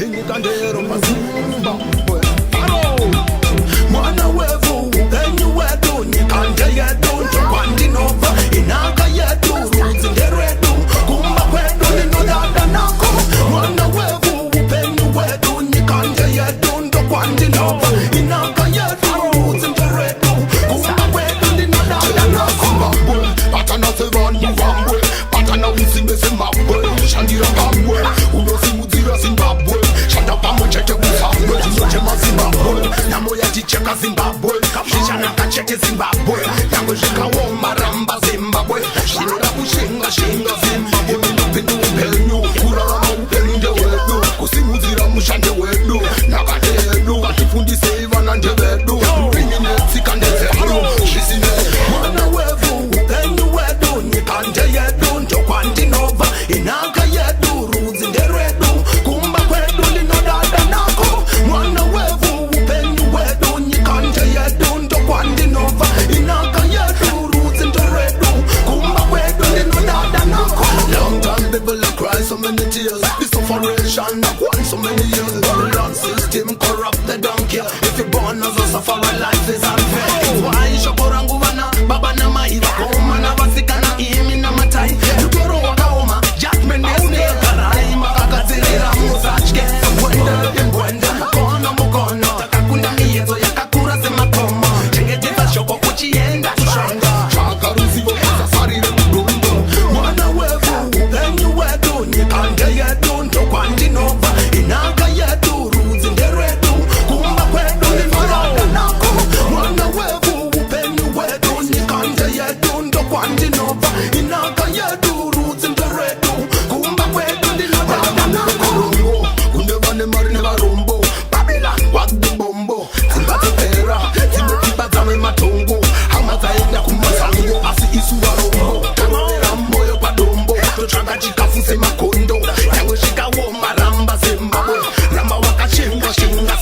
inikandero Zimbabwe. Mwana wevu enyu wetu nikande yetu njokwandinova inaka yetu rudzingeredu kumba kwedu ninodada nako. Mwana wevu enyu wetu nikande yetu njokwandinova inaka yetu rudzingeredu kumba kwedu ninodada nako. Zimbabwe patana sevanhu vamwe patana usimbe Zimbabwe shandira pamwe unosimudzira Zimbabwe shanda pamwe chete kusambwe tinochema Zimbabwe nyamo yaticheka Zimbabwe zvishanaka chete Zimbabwe nyangwe zvikaoma ramba Zimbabwe zvinoda kushinga Zimbabwe minopindu upenyu kurarama upenyu ndewedu kusimudzira mushande wedu nakate yedu vatifundisei vana ndevedu mpinyi netsika ndedzedu zvisine. Mwana wevu upenyu wedu nyikande yedu ndokwandinova inaka yedu rudzi nderedu kumba kwedu ndinodada nako. Mwana wevu upenyu wedu nyikande yedu ndokwandinova inaka yedu rudzi nderedu kumba kwedu ndinodada nako. Long time people have cried so many tears, the sufferation that won so many years. Babylon system corrupt, they don't care if you're born as a sufferer, life is unfair. It's why shokorangu vana baba na mai vakoma na vasikana imi na matai lutoro wakaoma judgment neunekarai makagadzirira musatye ngwende mukono mukono takakunda miyedzo yakakura semakomo chengetedza shoko kuchienda kushonga tsvaka ruzivo usasarire mudumbu. Mwana wevu upenyu wedu nyikande yedu ndokwandinova inaka yedu rudzi nderedu kumba kwedu ndinodada nako. Mwana wevu upenyu wedu nyikande yedu ndokwandinova inaka yedu rudzi nderedu kumba kwedu ndinodada nako. Kunde vane mari nevarombo Babylon wadibombo dzimbatsopera dzinotipa dzame matongo hama dzaenda kumasango asi isu varombo tanovera moyo padombo totsvaga chikafu semakondo nyangwe zvikaoma ramba Zimbabwe ramba wakashinga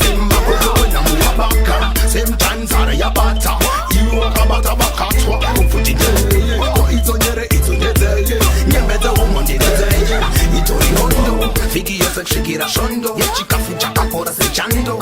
Zimbabwe wenhamu wabaka semtanzara yabata iwe wakabata vakatwa kupfuti ndeye ko idzonyere idzondedzeye nyembedza umwe ndidedzeye itori hondo vhiki yose kusvikira svondo yechikafu chakakora sechando